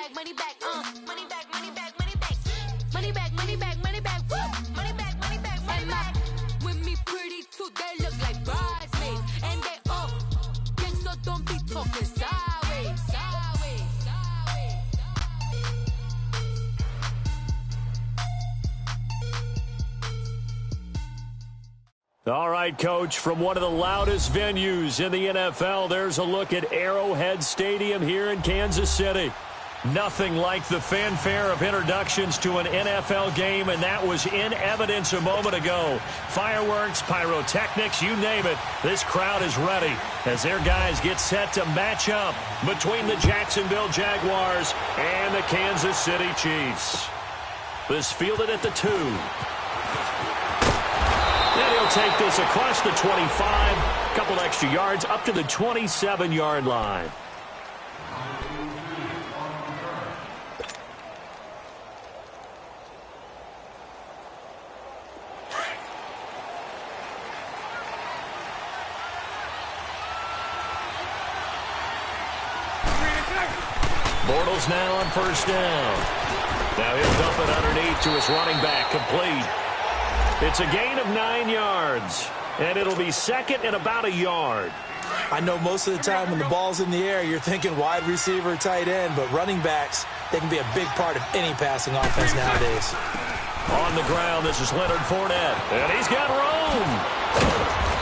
back, money back, money back, money back, money back, money back, money back, money back, money back, money back, money back. With me pretty too, they look like bridesmaids, and they all gang, so don't be talking sideways, sideways, sideways. All right, Coach, from one of the loudest venues in the NFL, there's a look at Arrowhead Stadium here in Kansas City. Nothing like the fanfare of introductions to an NFL game, and that was in evidence a moment ago. Fireworks, pyrotechnics, you name it. This crowd is ready as their guys get set to match up between the Jacksonville Jaguars and the Kansas City Chiefs. This fielded at the 2. And he'll take this across the 25, a couple extra yards up to the 27-yard line. Bortles now on first down. Now he'll dump it underneath to his running back, complete. It's a gain of 9 yards, and it'll be second and about a yard. I know most of the time when the ball's in the air, you're thinking wide receiver, tight end, but running backs, they can be a big part of any passing offense nowadays. On the ground, this is Leonard Fournette, and he's got room.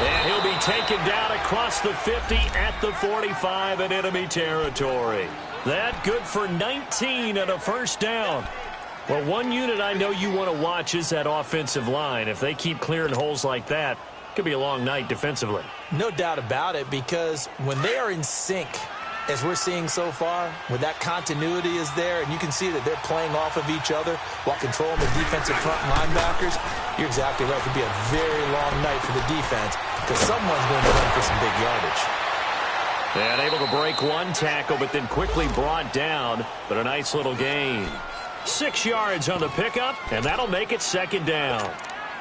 And he'll be taken down across the 50 at the 45 in enemy territory. That good for 19 and a first down. Well, one unit I know you want to watch is that offensive line. If they keep clearing holes like that, it could be a long night defensively. No doubt about it, because when they are in sync, as we're seeing so far, when that continuity is there, and you can see that they're playing off of each other while controlling the defensive front linebackers, you're exactly right. It could be a very long night for the defense because someone's going to run for some big yardage. And able to break one tackle, but then quickly brought down, but a nice little gain. 6 yards on the pickup, and that'll make it second down.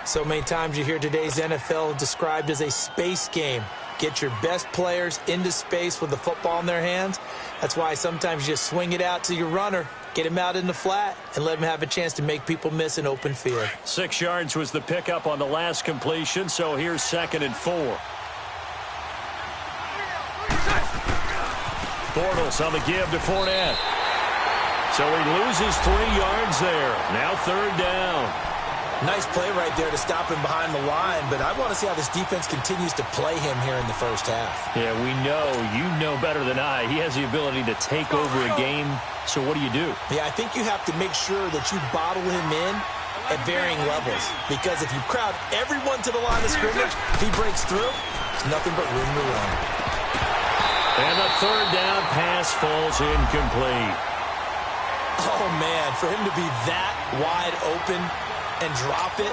So many times you hear today's NFL described as a space game. Get your best players into space with the football in their hands. That's why sometimes you just swing it out to your runner, get him out in the flat, and let him have a chance to make people miss an open field. 6 yards was the pickup on the last completion, so here's second and 4. Bortles on the give to Fournette. So he loses 3 yards there. Now third down. Nice play right there to stop him behind the line, but I want to see how this defense continues to play him here in the first half. Yeah, we know. You know better than I. He has the ability to take over a game. So what do you do? Yeah, I think you have to make sure that you bottle him in at varying levels, because if you crowd everyone to the line of scrimmage, if he breaks through, there's nothing but room to run. And the third down pass falls incomplete. Oh, man, for him to be that wide open and drop it,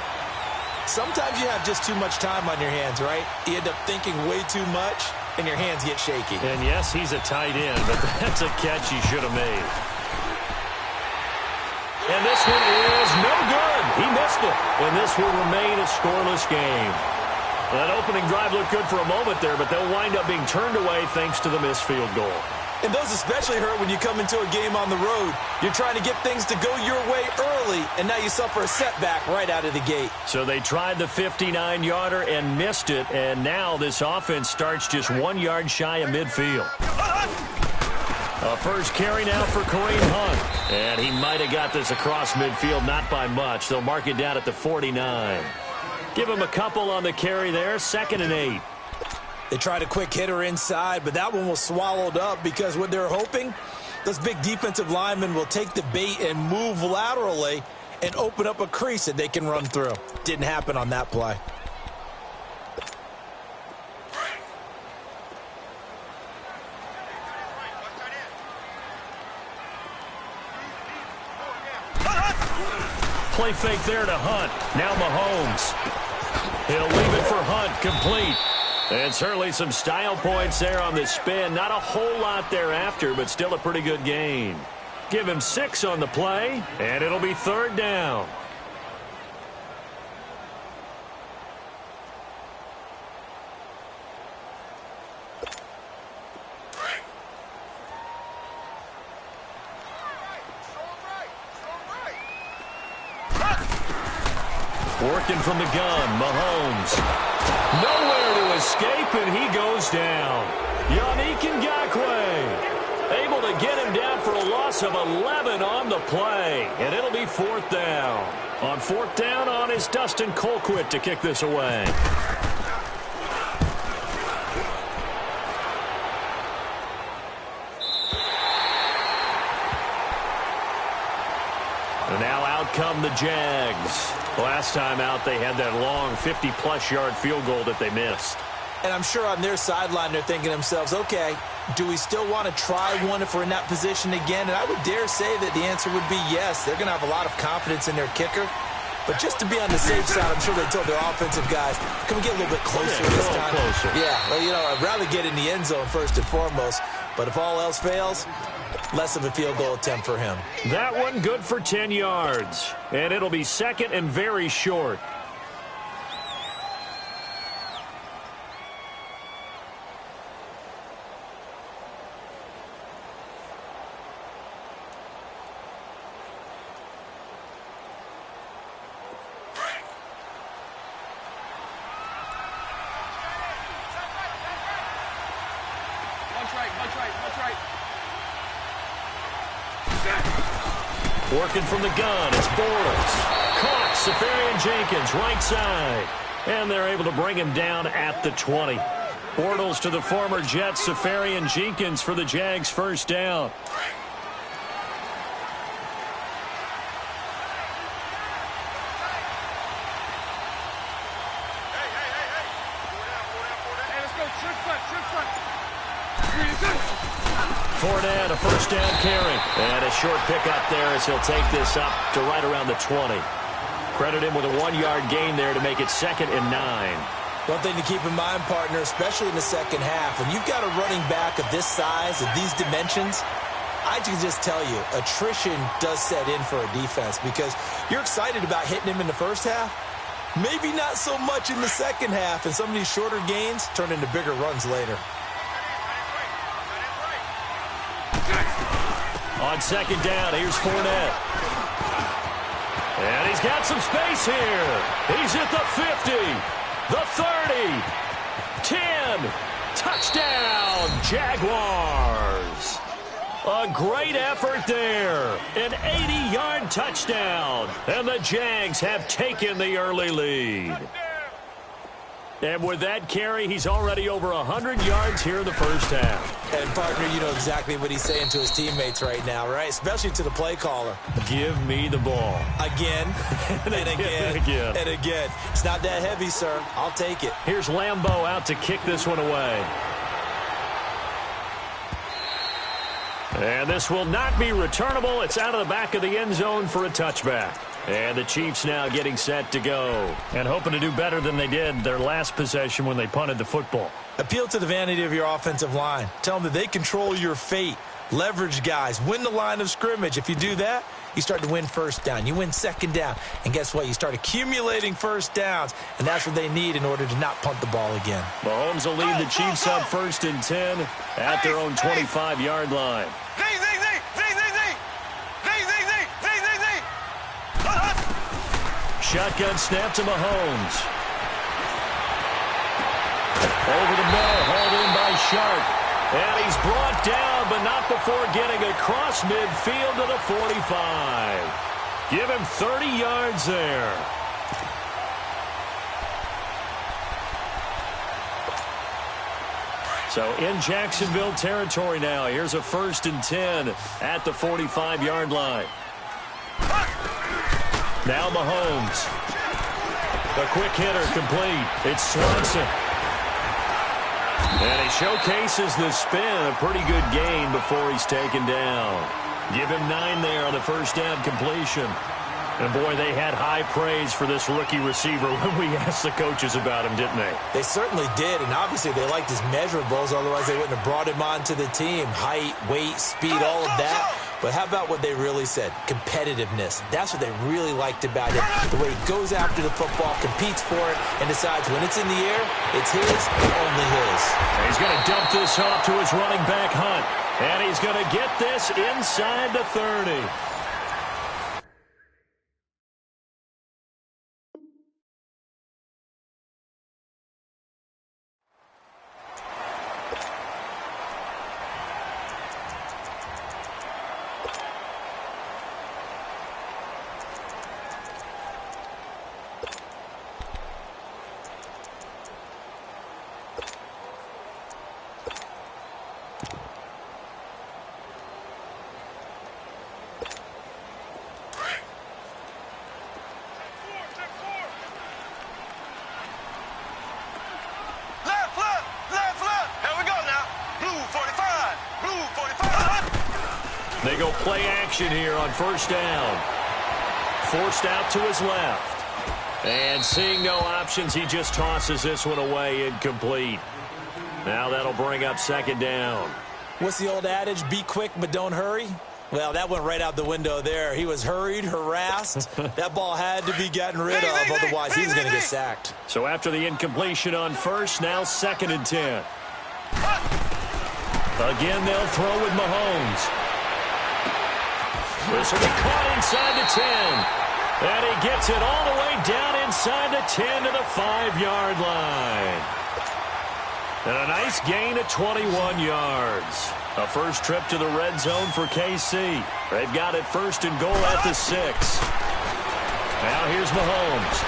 sometimes you have just too much time on your hands, right? You end up thinking way too much, and your hands get shaky. And, yes, he's a tight end, but that's a catch he should have made. And this one is no good. He missed it, and this will remain a scoreless game. That opening drive looked good for a moment there, but they'll wind up being turned away thanks to the missed field goal. And those especially hurt when you come into a game on the road. You're trying to get things to go your way early, and now you suffer a setback right out of the gate. So they tried the 59-yarder and missed it, and now this offense starts just 1 yard shy of midfield. A first carry now for Kareem Hunt. And he might have got this across midfield, not by much. They'll mark it down at the 49. Give him a couple on the carry there, 2nd and 8. They tried a quick hitter inside, but that one was swallowed up because what they're hoping, those big defensive linemen will take the bait and move laterally and open up a crease that they can run through. Didn't happen on that play. Play fake there to Hunt. Now Mahomes. He'll leave it for Hunt, complete. And certainly some style points there on the spin. Not a whole lot thereafter, but still a pretty good gain. Give him 6 on the play, and it'll be third down. Working from the gun, Mahomes. Nowhere to escape, and he goes down. Yannick Ngakoue able to get him down for a loss of 11 on the play, and it'll be 4th down. On 4th down, it's Dustin Colquitt to kick this away. And now out come the Jags. Last time out, they had that long 50-plus yard field goal that they missed. And I'm sure on their sideline, they're thinking to themselves, okay, do we still want to try one if we're in that position again? And I would dare say that the answer would be yes. They're going to have a lot of confidence in their kicker. But just to be on the safe side, I'm sure they told their offensive guys, can we get a little bit closer this time? Closer. Yeah, well, you know, I'd rather get in the end zone first and foremost. But if all else fails, less of a field goal attempt for him. That one good for 10 yards. And it'll be 2nd and very short. Working from the gun, it's Bortles. Caught, Safarian-Jenkins, right side. And they're able to bring him down at the 20. Bortles to the former Jet, Safarian-Jenkins for the Jags' first down. Fournette, a first down carry. And a short pickup there as he'll take this up to right around the 20. Credit him with a 1-yard gain there to make it 2nd and 9. One thing to keep in mind, partner, especially in the second half, when you've got a running back of this size, of these dimensions, I can just tell you, attrition does set in for a defense because you're excited about hitting him in the first half. Maybe not so much in the second half, and some of these shorter gains turn into bigger runs later. On 2nd down, here's Fournette. And he's got some space here. He's at the 50, the 30, 10. Touchdown, Jaguars. A great effort there. An 80-yard touchdown. And the Jags have taken the early lead. And with that carry, he's already over 100 yards here in the first half. And, partner, you know exactly what he's saying to his teammates right now, right? Especially to the play caller. Give me the ball. Again, and again, and again. It's not that heavy, sir. I'll take it. Here's Lambeau out to kick this one away. And this will not be returnable. It's out of the back of the end zone for a touchback. And the Chiefs now getting set to go. And hoping to do better than they did their last possession when they punted the football. Appeal to the vanity of your offensive line. Tell them that they control your fate. Leverage guys. Win the line of scrimmage. If you do that, you start to win first down. You win second down. And guess what? You start accumulating first downs. And that's what they need in order to not punt the ball again. Mahomes will lead the Chiefs up 1st and 10 at their own 25-yard line. Shotgun snap to Mahomes. Over the middle, hauled in by Sharp. And he's brought down, but not before getting across midfield to the 45. Give him 30 yards there. So in Jacksonville territory now. Here's a 1st and 10 at the 45-yard line. Now Mahomes. The quick hitter complete. It's Swanson. And he showcases the spin. A pretty good gain before he's taken down. Give him 9 there on the first down completion. And, boy, they had high praise for this rookie receiver when we asked the coaches about him, didn't they? They certainly did, and obviously they liked his measurables. Otherwise, they wouldn't have brought him onto the team. Height, weight, speed, all of that. But how about what they really said? Competitiveness. That's what they really liked about him. The way he goes after the football, competes for it, and decides when it's in the air, it's his and only his. And he's going to dump this off to his running back, Hunt. And he's going to get this inside the 30. action here on first down. Forced out to his left. And seeing no options, he just tosses this one away, incomplete. Now that'll bring up second down. What's the old adage? Be quick, but don't hurry. Well, that went right out the window there. He was hurried, harassed. That ball had to be gotten rid of, otherwise he was going to get sacked. So after the incompletion on first, now 2nd and 10. Again, they'll throw with Mahomes. This will be caught inside the 10. And he gets it all the way down inside the 10 to the 5-yard line. And a nice gain of 21 yards. A first trip to the red zone for KC. They've got it 1st and goal at the 6. Now here's Mahomes.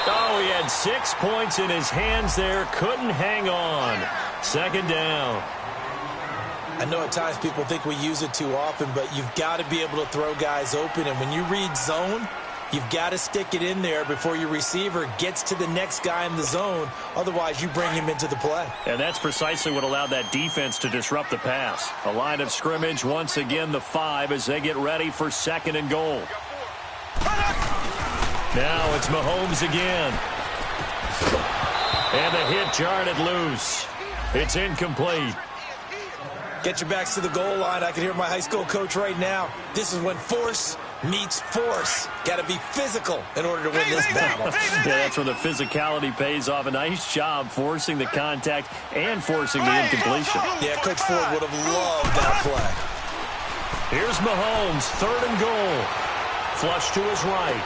Oh, he had 6 points in his hands there. Couldn't hang on. 2nd down. I know at times people think we use it too often, but you've got to be able to throw guys open. And when you read zone, you've got to stick it in there before your receiver gets to the next guy in the zone. Otherwise, you bring him into the play. And that's precisely what allowed that defense to disrupt the pass. A line of scrimmage, once again, the 5 as they get ready for 2nd and goal. Now it's Mahomes again. And the hit jarred it loose. It's incomplete. Get your backs to the goal line. I can hear my high school coach right now. This is when force meets force. Got to be physical in order to win this battle. Yeah, that's where the physicality pays off. A nice job forcing the contact and forcing the incompletion. Yeah, Coach Ford would have loved that play. Here's Mahomes, 3rd and goal. Flush to his right.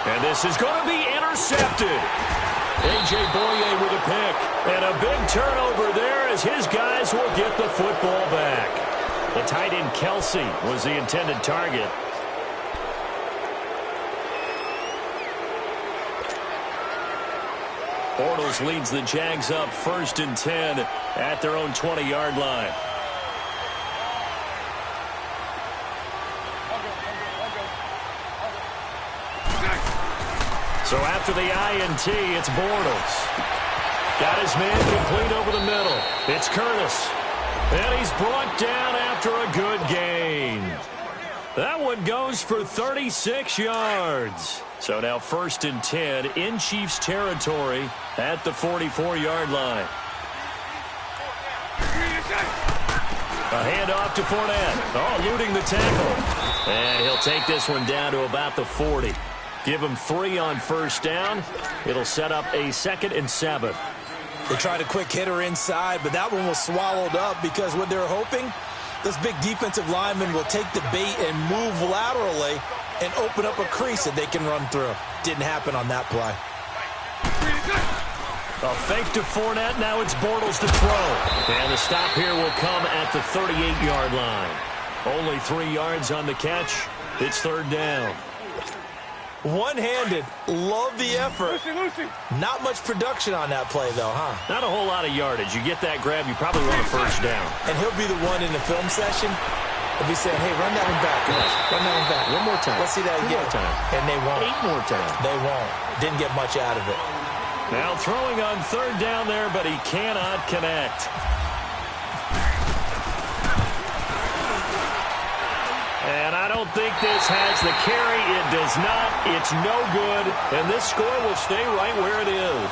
And this is going to be intercepted. A.J. Boye with a pick. And a big turnover there as his guys will get the football back. The tight end Kelsey was the intended target. Bortles leads the Jags up 1st and 10 at their own 20-yard line. So after the INT, it's Bortles. Got his man complete over the middle. It's Curtis. And he's brought down after a good gain. That one goes for 36 yards. So now 1st and 10 in Chiefs territory at the 44-yard line. A handoff to Fournette. Oh, eluding the tackle. And he'll take this one down to about the 40. Give him 3 on 1st down. It'll set up a 2nd and 7. They tried a quick hitter inside, but that one was swallowed up because what they're hoping, this big defensive lineman will take the bait and move laterally and open up a crease that they can run through. Didn't happen on that play. A fake to Fournette. Now it's Bortles to throw. And the stop here will come at the 38-yard line. Only 3 yards on the catch. It's 3rd down. One-handed. Love the effort. Not much production on that play, though, huh? Not a whole lot of yardage. You get that grab, you probably run a 1st down. And he'll be the one in the film session. He'll be saying, hey, run that one back, guys. Run that one back. One more time. Let's see that again. 2 more time. And they won't. 8 more times. They won't. Didn't get much out of it. Now throwing on 3rd down there, but he cannot connect. And I don't think this has the carry. It does not. It's no good. And this score will stay right where it is.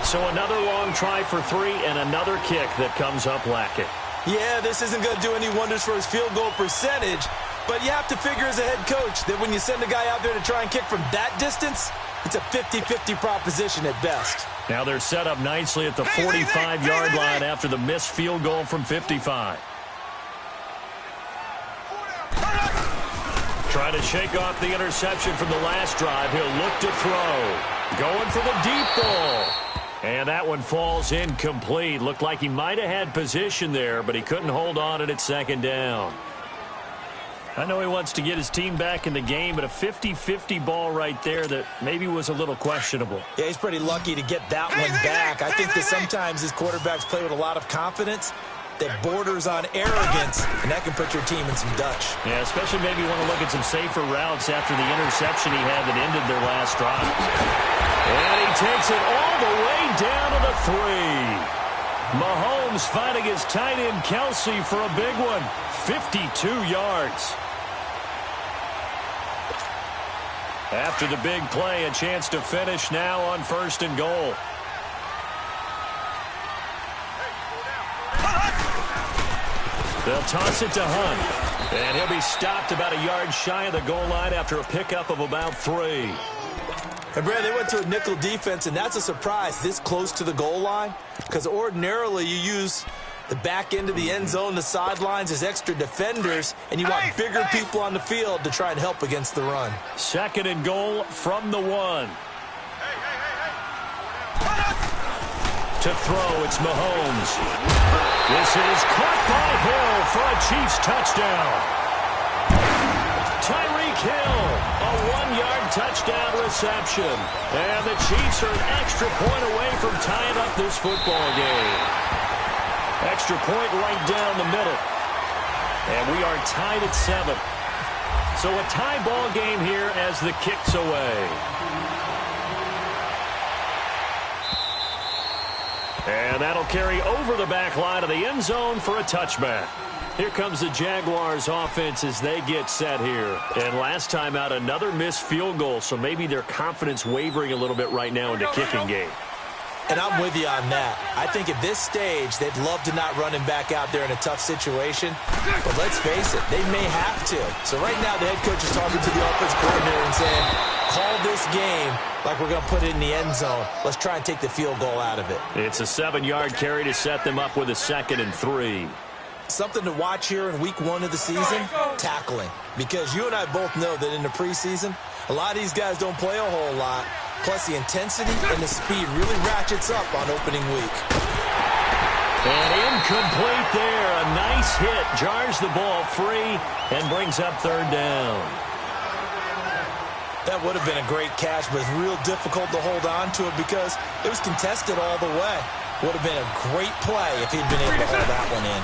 So another long try for 3 and another kick that comes up lacking. Yeah, this isn't going to do any wonders for his field goal percentage. But you have to figure as a head coach that when you send a guy out there to try and kick from that distance, it's a 50-50 proposition at best. Now they're set up nicely at the 45-yard line after the missed field goal from 55. Trying to shake off the interception from the last drive. He'll look to throw. Going for the deep ball. And that one falls incomplete. Looked like he might have had position there, but he couldn't hold on at 2nd down. I know he wants to get his team back in the game, but a 50-50 ball right there that maybe was a little questionable. Yeah, he's pretty lucky to get that one back. I think that sometimes his quarterbacks play with a lot of confidence that borders on arrogance, and that can put your team in some Dutch. Yeah, especially maybe you want to look at some safer routes after the interception he had that ended their last drive. And he takes it all the way down to the 3. Mahomes finding his tight end Kelsey for a big one. 52 yards. After the big play, a chance to finish now on 1st and goal. They'll toss it to Hunt. And he'll be stopped about a yard shy of the goal line after a pickup of about 3. And, Brad, they went to a nickel defense, and that's a surprise this close to the goal line, because ordinarily you use the back end of the end zone, the sidelines as extra defenders, and you want bigger people on the field to try and help against the run. 2nd and goal from the 1. To throw, it's Mahomes. This is caught by Hill for a Chiefs touchdown. Tyreek Hill, a 1-yard touchdown reception. And the Chiefs are an extra point away from tying up this football game. Extra point right down the middle. And we are tied at 7. So a tie ball game here as the kick's away. And that'll carry over the back line of the end zone for a touchback. Here comes the Jaguars offense as they get set here. And last time out, another missed field goal, so maybe their confidence wavering a little bit right now in the kicking game. And I'm with you on that. I think at this stage, they'd love to not run him back out there in a tough situation. But let's face it, they may have to. So right now, the head coach is talking to the offensive coordinator and saying, call this game like we're going to put it in the end zone. Let's try and take the field goal out of it. It's a 7-yard carry to set them up with a 2nd and 3. Something to watch here in week 1 of the season, tackling. Because you and I both know that in the preseason, a lot of these guys don't play a whole lot. Plus, the intensity and the speed really ratchets up on opening week. And incomplete there. A nice hit. Jars the ball free and brings up 3rd down. That would have been a great catch, but it's real difficult to hold on to it because it was contested all the way. Would have been a great play if he'd been able to hold that one in.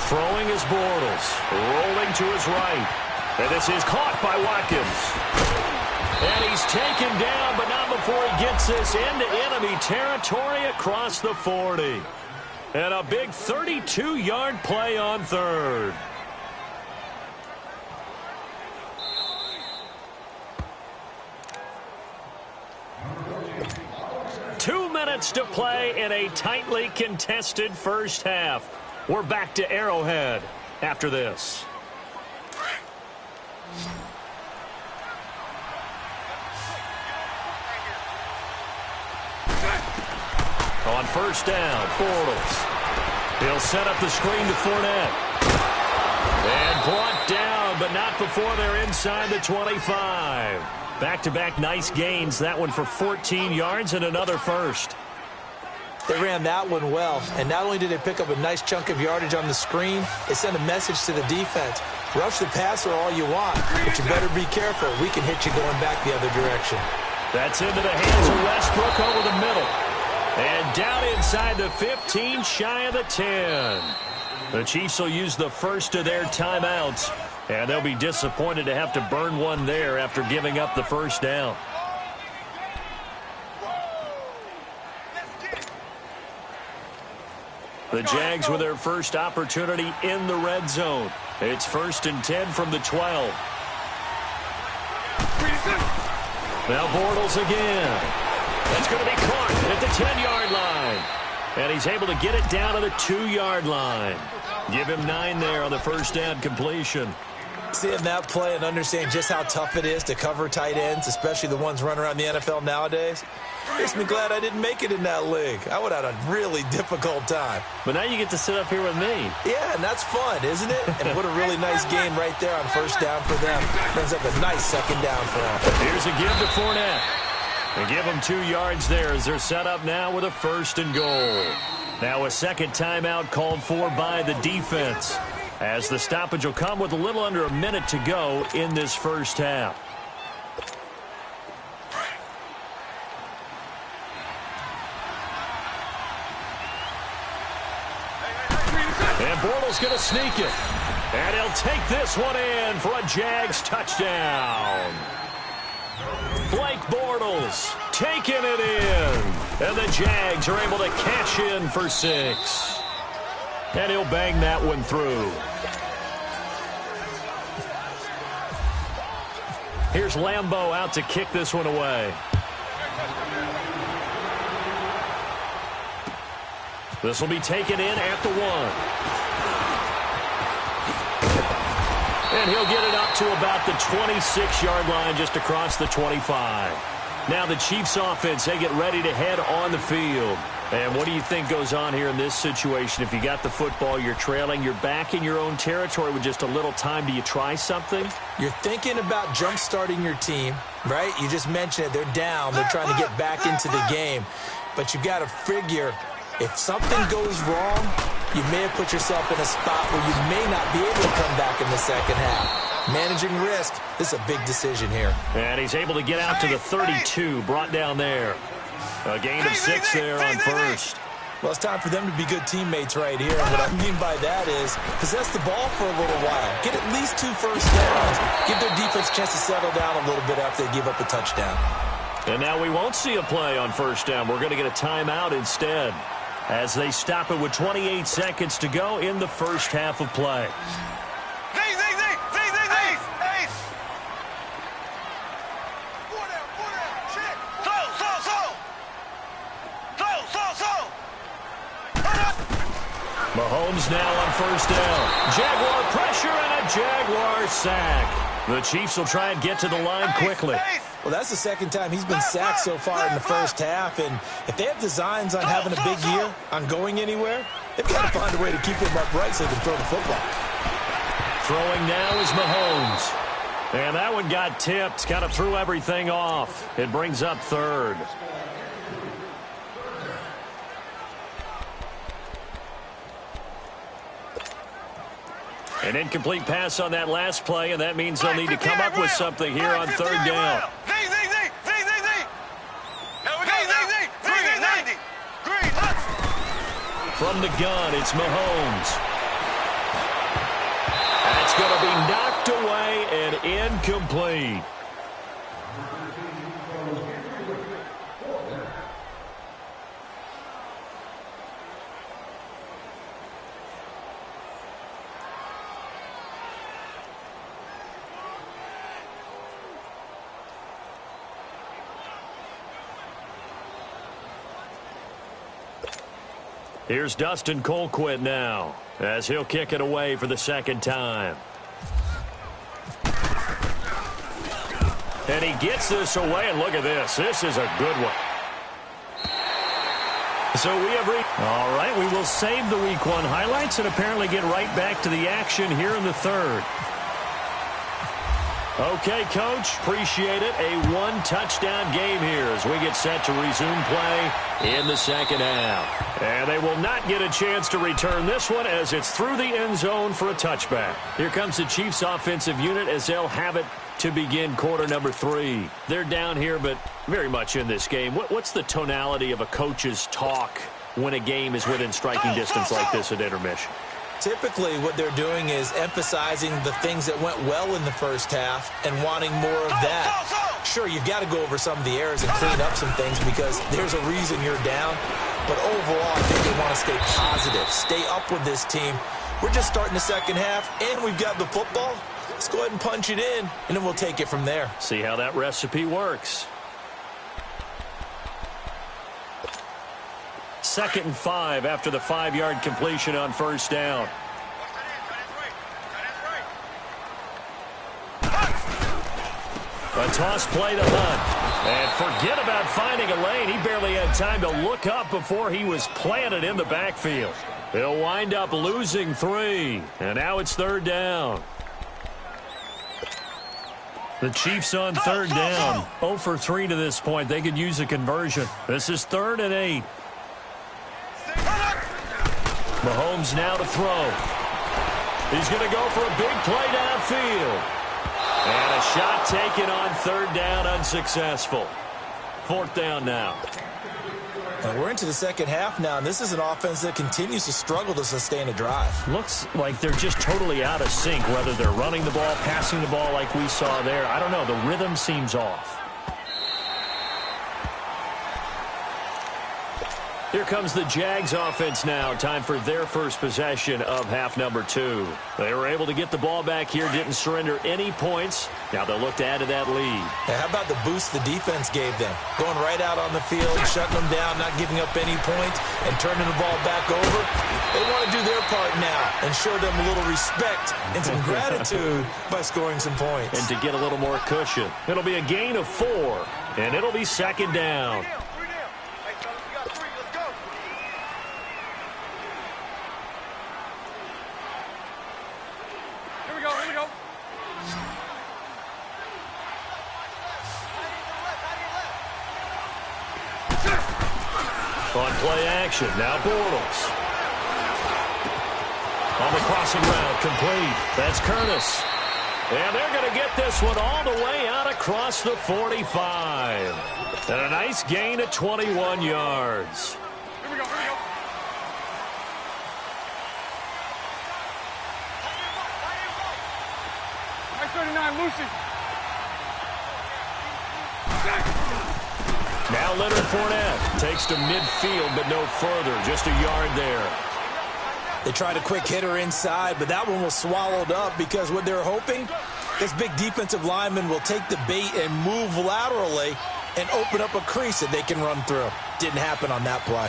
Throwing is Bortles. Rolling to his right. And this is caught by Watkins. And he's taken down, but not before he gets this into enemy territory across the 40. And a big 32-yard play on 3rd. To play in a tightly contested first half. We're back to Arrowhead after this. On 1st down, Bortles. He'll set up the screen to Fournette. And brought down, but not before they're inside the 25. Back-to-back nice gains. That one for 14 yards and another first. They ran that one well, and not only did they pick up a nice chunk of yardage on the screen, they sent a message to the defense. Rush the passer all you want, but you better be careful. We can hit you going back the other direction. That's into the hands of Westbrook over the middle. And down inside the 15, shy of the 10. The Chiefs will use the first of their timeouts, and they'll be disappointed to have to burn one there after giving up the 1st down. The Jags with their first opportunity in the red zone. It's 1st and 10 from the 12. Now Bortles again. That's going to be caught at the 10-yard line. And he's able to get it down to the 2-yard line. Give him 9 there on the 1st down completion. Seeing that play and understanding just how tough it is to cover tight ends, especially the ones running around the NFL nowadays, makes me glad I didn't make it in that league. I would have had a really difficult time. But now you get to sit up here with me. Yeah, and that's fun, isn't it? And what a really nice game right there on 1st down for them. Brings up a nice 2nd down for them. Here's a give to Fournette. They give them 2 yards there as they're set up now with a 1st and goal. Now a 2nd timeout called for by the defense, as the stoppage will come with a little under a minute to go in this first half. And Bortles going to sneak it. And he'll take this one in for a Jags touchdown. Blake Bortles taking it in. And the Jags are able to cash in for 6. And he'll bang that one through. Here's Lambeau out to kick this one away. This will be taken in at the 1. And he'll get it up to about the 26-yard line, just across the 25. Now the Chiefs offense, they get ready to head on the field. And what do you think goes on here in this situation? If you got the football, you're trailing, you're back in your own territory with just a little time. Do you try something? You're thinking about jump-starting your team, right? You just mentioned it. They're down. They're trying to get back into the game. But you've got to figure, if something goes wrong, you may have put yourself in a spot where you may not be able to come back in the second half. Managing risk, this is a big decision here. And he's able to get out to the 32, brought down there. A gain of 6 there on first. Well, it's time for them to be good teammates right here. And what I mean by that is possess the ball for a little while. Get at least 2 first downs. Give their defense a chance to settle down a little bit after they give up a touchdown. And now we won't see a play on first down. We're going to get a timeout instead, as they stop it with 28 seconds to go in the first half of play. Mahomes now on first down. Jaguar pressure and a Jaguar sack. The Chiefs will try and get to the line quickly. Well, that's the second time he's been sacked so far in the first half. And if they have designs on having a big year, on going anywhere, they've got to find a way to keep him upright so they can throw the football. Throwing now is Mahomes. And that one got tipped, kind of threw everything off. It brings up third. An incomplete pass on that last play, and that means they'll need to come up with something here on third down. From the gun, it's Mahomes. That's going to be knocked away and incomplete. Here's Dustin Colquitt now, as he'll kick it away for the second time. And he gets this away, and look at this. This is a good one. So we have all right, we will save the Week 1 highlights and apparently get right back to the action here in the third. Okay, Coach, appreciate it. A 1-touchdown game here as we get set to resume play in the second half. And they will not get a chance to return this one as it's through the end zone for a touchback. Here comes the Chiefs offensive unit as they'll have it to begin quarter number 3. They're down here, but very much in this game. What's the tonality of a coach's talk when a game is within striking distance like this at intermission? Typically, what they're doing is emphasizing the things that went well in the first half and wanting more of that. Sure, you've got to go over some of the errors and clean up some things because there's a reason you're down. But overall, I think they want to stay positive, stay up with this team. We're just starting the second half, and we've got the football. Let's go ahead and punch it in, and then we'll take it from there. See how that recipe works. 2nd and 5 after the 5-yard completion on first down. A toss play to Hunt. And forget about finding a lane. He barely had time to look up before he was planted in the backfield. He'll wind up losing 3. And now it's third down. The Chiefs on third down. 0 for 3 to this point. They could use a conversion. This is 3rd and 8. Mahomes now to throw. He's going to go for a big play downfield. And a shot taken on third down, unsuccessful. 4th down now. And we're into the second half now, and this is an offense that continues to struggle to sustain a drive. Looks like they're just totally out of sync, whether they're running the ball, passing the ball like we saw there. I don't know. The rhythm seems off. Here comes the Jags offense now. Time for their first possession of half number 2. They were able to get the ball back here, didn't surrender any points. Now they'll look to add to that lead. Hey, how about the boost the defense gave them? Going right out on the field, shutting them down, not giving up any points, and turning the ball back over. They want to do their part now and show them a little respect and some gratitude by scoring some points. And to get a little more cushion. It'll be a gain of 4, and it'll be second down. On play action, now Bortles. On the crossing route, complete. That's Curtis. And they're going to get this one all the way out across the 45. And a nice gain of 21 yards. Here we go. Nice 39, Lucy. Now Leonard Fournette takes to midfield, but no further. Just a yard there. They tried a quick hitter inside, but that one was swallowed up because what they're hoping, this big defensive lineman will take the bait and move laterally and open up a crease that they can run through. Didn't happen on that play.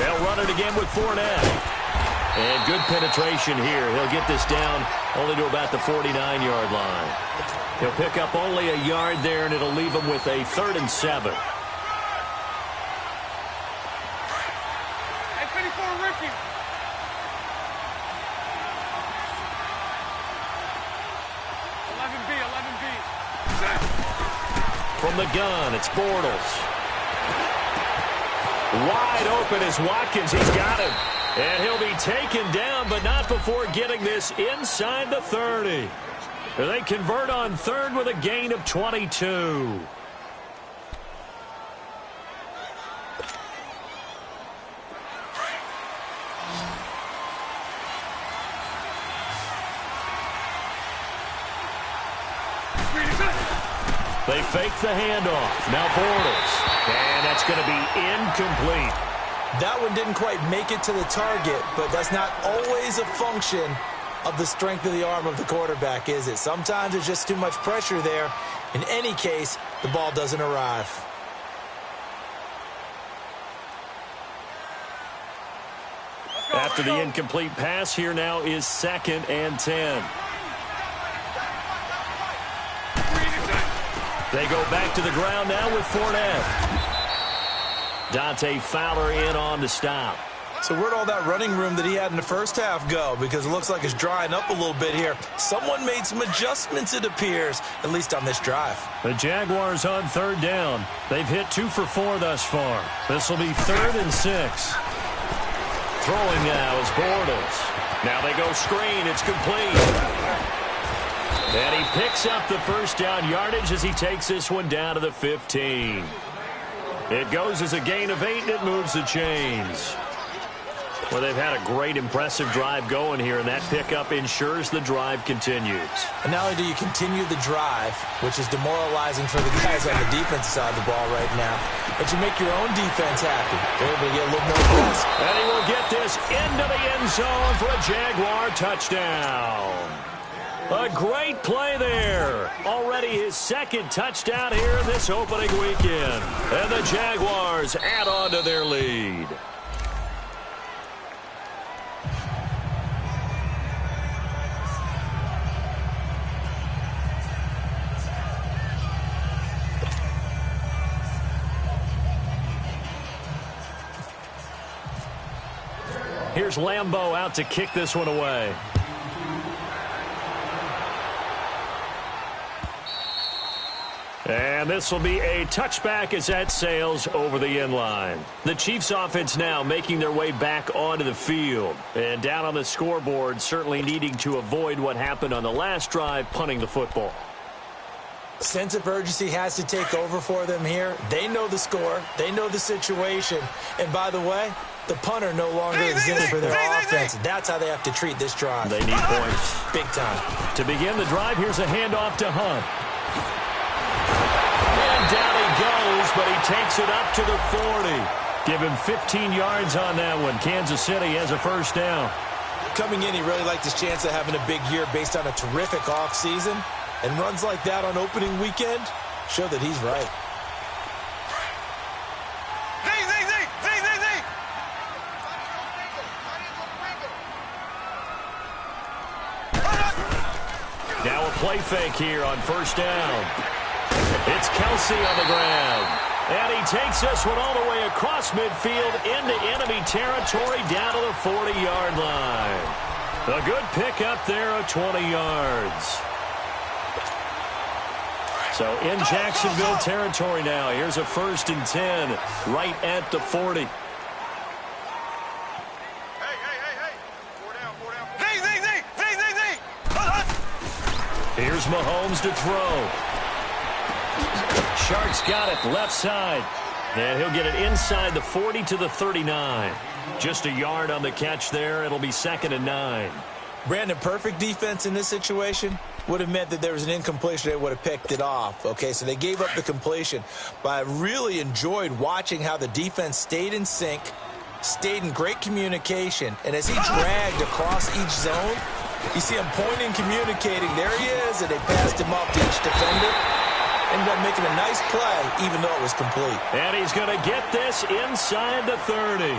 They'll run it again with Fournette. And good penetration here. He'll get this down only to about the 49-yard line. He'll pick up only a yard there, and it'll leave him with a 3rd and 7. Hey, 54, Ricky. From the gun, it's Bortles. Wide open is Watkins. He's got him. And he'll be taken down, but not before getting this inside the 30. They convert on 3rd with a gain of 22. They fake the handoff. Now Bortles. And that's going to be incomplete. That one didn't quite make it to the target, but that's not always a function of the strength of the arm of the quarterback, is it? Sometimes there's just too much pressure there. In any case, the ball doesn't arrive. After the incomplete pass, here now is 2nd and 10. They go back to the ground now with Fournette. Dante Fowler in on the stop. So where'd all that running room that he had in the first half go? Because it looks like it's drying up a little bit here. Someone made some adjustments, it appears, at least on this drive. The Jaguars on 3rd down. They've hit 2 for 4 thus far. This will be 3rd and 6. Throwing now is Bortles. Now they go screen. It's complete. And he picks up the first down yardage as he takes this one down to the 15. It goes as a gain of 8, and it moves the chains. Well, they've had a great, impressive drive going here, and that pickup ensures the drive continues. And not only do you continue the drive, which is demoralizing for the guys on the defensive side of the ball right now, but you make your own defense happy. They're able to get a little more points. And he will get this into the end zone for a Jaguar touchdown. A great play there. Already his 2nd touchdown here in this opening weekend. And the Jaguars add on to their lead. Here's Lambeau out to kick this one away. And this will be a touchback as that sails over the end line. The Chiefs offense now making their way back onto the field. And down on the scoreboard, certainly needing to avoid what happened on the last drive, punting the football. Sense of urgency has to take over for them here. They know the score. They know the situation. And by the way, the punter no longer exists for their offense. That's how they have to treat this drive. They need points. Big time. To begin the drive, here's a handoff to Hunt. And down he goes, but he takes it up to the 40. Give him 15 yards on that one. Kansas City has a first down. Coming in, he really liked his chance of having a big year based on a terrific offseason. And runs like that on opening weekend show that he's right. Now a play fake here on first down. It's Kelsey on the ground. And he takes this one all the way across midfield into enemy territory down to the 40-yard line. A good pickup there of 20 yards. So in Jacksonville territory now. Here's a 1st and 10 right at the 40. Here's Mahomes to throw. Sharks got it left side. And he'll get it inside the 40 to the 39. Just a yard on the catch there. It'll be 2nd and 9. Brandon, perfect defense in this situation would have meant that there was an incompletion. They would have picked it off. Okay, so they gave up the completion. But I really enjoyed watching how the defense stayed in sync, stayed in great communication, and as he dragged across each zone, you see him pointing, communicating. There he is, and they passed him off to each defender. Ended up making a nice play, even though it was complete. And he's going to get this inside the 30.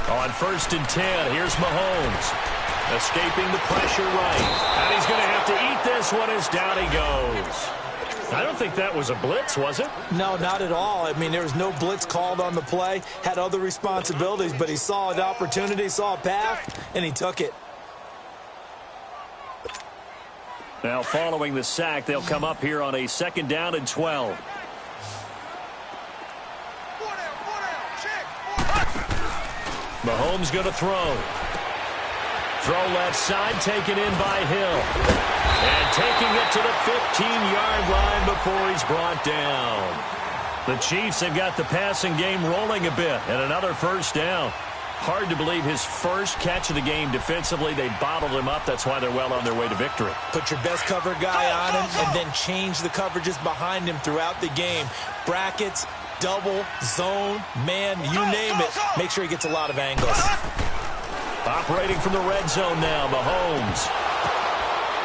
On 1st and 10, here's Mahomes. Escaping the pressure right. And he's going to have to eat this one as down he goes. I don't think that was a blitz, was it? No, not at all. I mean, there was no blitz called on the play. Had other responsibilities, but he saw an opportunity, saw a path, and he took it. Now, following the sack, they'll come up here on a 2nd down and 12. Mahomes going to throw. Throw left side, taken in by Hill. And taking it to the 15-yard line before he's brought down. The Chiefs have got the passing game rolling a bit, and another first down. Hard to believe his first catch of the game defensively. They bottled him up. That's why they're well on their way to victory. Put your best cover guy on him and then change the coverages behind him throughout the game. Brackets, double, zone, man, you name it. Make sure he gets a lot of angles. Operating from the red zone now, Mahomes.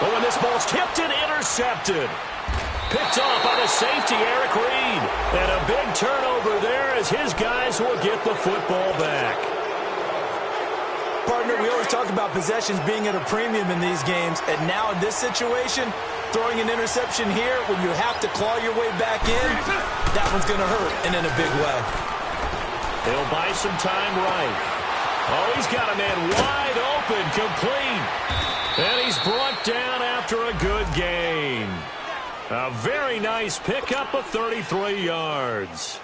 Oh, and this ball's tipped and intercepted. Picked off by the safety, Eric Reed. And a big turnover there as his guys will get the football back. Partner, we always talk about possessions being at a premium in these games, and now in this situation, throwing an interception here when you have to claw your way back in, that one's going to hurt, and in a big way. He'll buy some time right. Oh, he's got a man wide open, complete. And he's brought down after a good gain. A very nice pickup of 33 yards.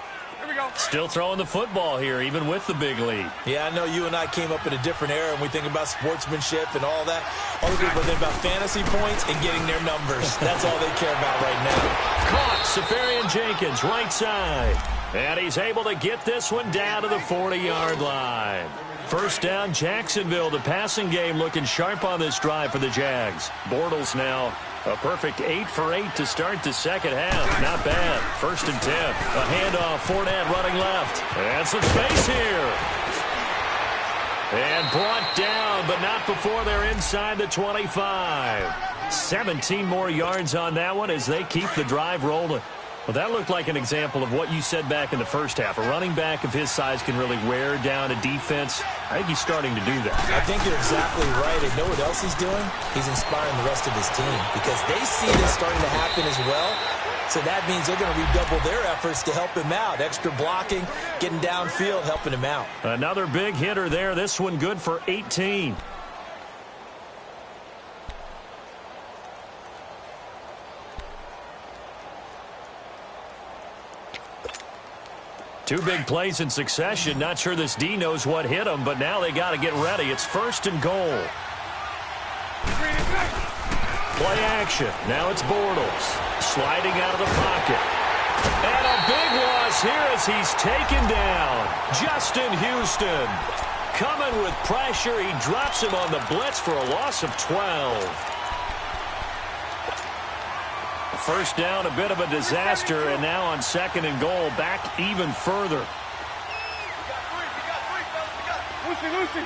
Still throwing the football here, even with the big lead. Yeah, I know you and I came up in a different era, and we think about sportsmanship and all that. Other people think about fantasy points and getting their numbers. That's all they care about right now. Caught, Safarian Jenkins, right side. And he's able to get this one down to the 40-yard line. First down, Jacksonville. The passing game looking sharp on this drive for the Jags. Bortles now a perfect 8 for 8 to start the second half. Not bad. 1st and 10. A handoff, Fournette running left. And some space here. And brought down, but not before they're inside the 25. 17 more yards on that one as they keep the drive rolling. Well, that looked like an example of what you said back in the first half. A running back of his size can really wear down a defense. I think he's starting to do that. I think you're exactly right. And know what else he's doing? He's inspiring the rest of his team because they see this starting to happen as well. So that means they're going to redouble their efforts to help him out. Extra blocking, getting downfield, helping him out. Another big hitter there. This one good for 18. Two big plays in succession. Not sure this D knows what hit him, but now they got to get ready. It's 1st and goal. Play action. Now it's Bortles. Sliding out of the pocket. And a big loss here as he's taken down. Justin Houston coming with pressure. He drops him on the blitz for a loss of 12. First down, a bit of a disaster, and now on 2nd and goal, back even further. Lucy.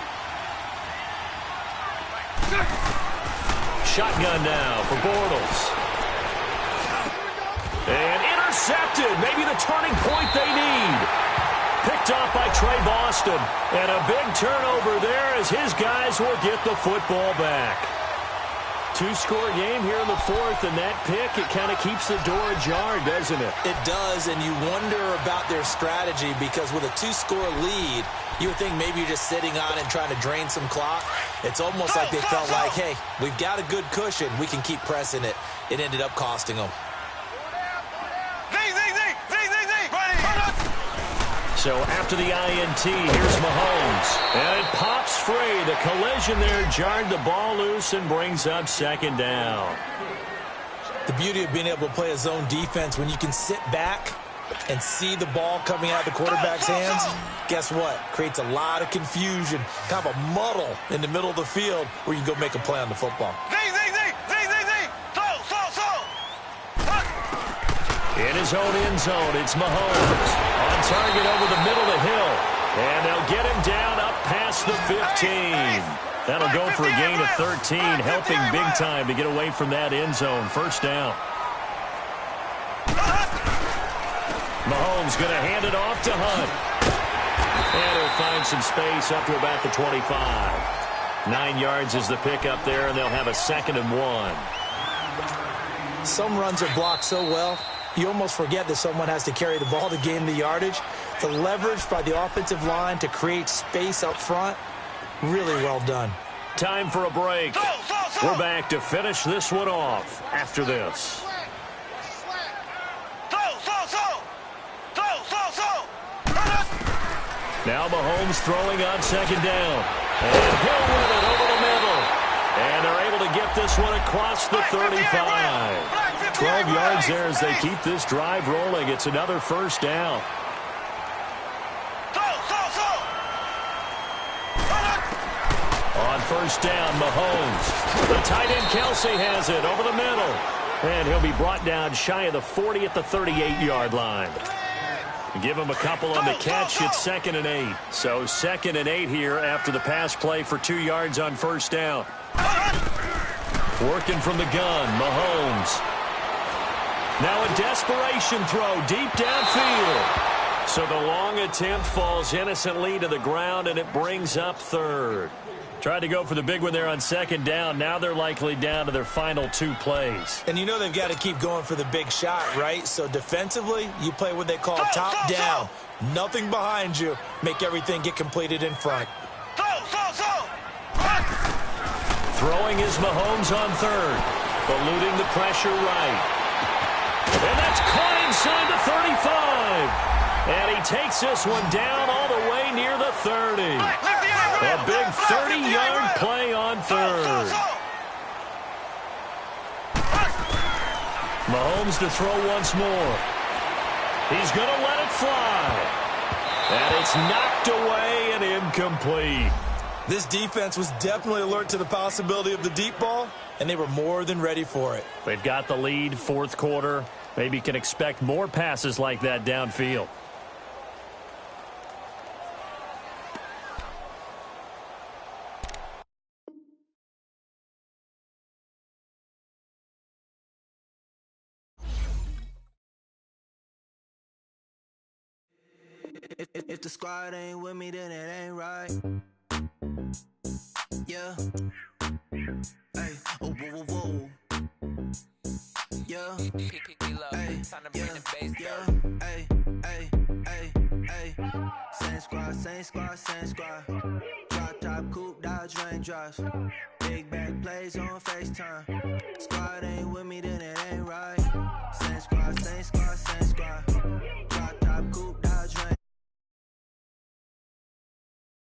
Shotgun now for Bortles. And intercepted. Maybe the turning point they need. Picked off by Trey Boston. And a big turnover there as his guys will get the football back. Two-score game here in the 4th, and that pick, it kind of keeps the door ajar, doesn't it? It does, and you wonder about their strategy because with a 2-score lead, you would think maybe you're just sitting on it and trying to drain some clock. It's almost like they felt like, hey, we've got a good cushion. We can keep pressing it. It ended up costing them. So after the INT, here's Mahomes. And it pops free. The collision there jarred the ball loose and brings up 2nd down. The beauty of being able to play a zone defense when you can sit back and see the ball coming out of the quarterback's hands, guess what? Creates a lot of confusion, kind of a muddle in the middle of the field where you can go make a play on the football. In his own end zone, it's Mahomes. On target over the middle of the hill. And they'll get him down up past the 15. That'll go for a gain of 13, helping big time to get away from that end zone. First down. Mahomes going to hand it off to Hunt. And he'll find some space up to about the 25. 9 yards is the pickup there, and they'll have a 2nd and 1. Some runs are blocked so well, you almost forget that someone has to carry the ball to gain the yardage. The leverage by the offensive line to create space up front, really well done. Time for a break. We're back to finish this one off after this. Now Mahomes throwing on 2nd down. And he'll run it over the middle. And they're able to get this one across the 35. 12 yards there as they keep this drive rolling. It's another first down. On first down, Mahomes. The tight end Kelsey has it over the middle. And he'll be brought down shy of the 40 at the 38-yard line. Give him a couple on the catch. It's 2nd and 8. So 2nd and 8 here after the pass play for 2 yards on first down. Working from the gun, Mahomes. Now a desperation throw deep downfield. So the long attempt falls innocently to the ground, and it brings up 3rd. Tried to go for the big one there on 2nd down. Now they're likely down to their final 2 plays. And you know they've got to keep going for the big shot, right? So defensively, you play what they call top down. Nothing behind you. Make everything get completed in front. Throwing is Mahomes on 3rd. Eluding the pressure right. And that's caught inside the 35. And he takes this one down all the way near the 30. A big 30-yard play on 3rd. Mahomes to throw once more. He's going to let it fly. And it's knocked away and incomplete. This defense was definitely alert to the possibility of the deep ball, and they were more than ready for it. They've got the lead, 4th quarter. Maybe can expect more passes like that downfield. If the squad ain't with me, then it ain't right. Yeah. Hey. Oh, whoa, whoa, whoa. Yeah. Hey. Yeah. Yeah. Hey. Hey. Hey. Hey. Same squad, same squad, same squad. Drop top, coupe, dodge, raindrops. Big back plays on FaceTime. Squad ain't with me, then it ain't right. Same squad, same squad.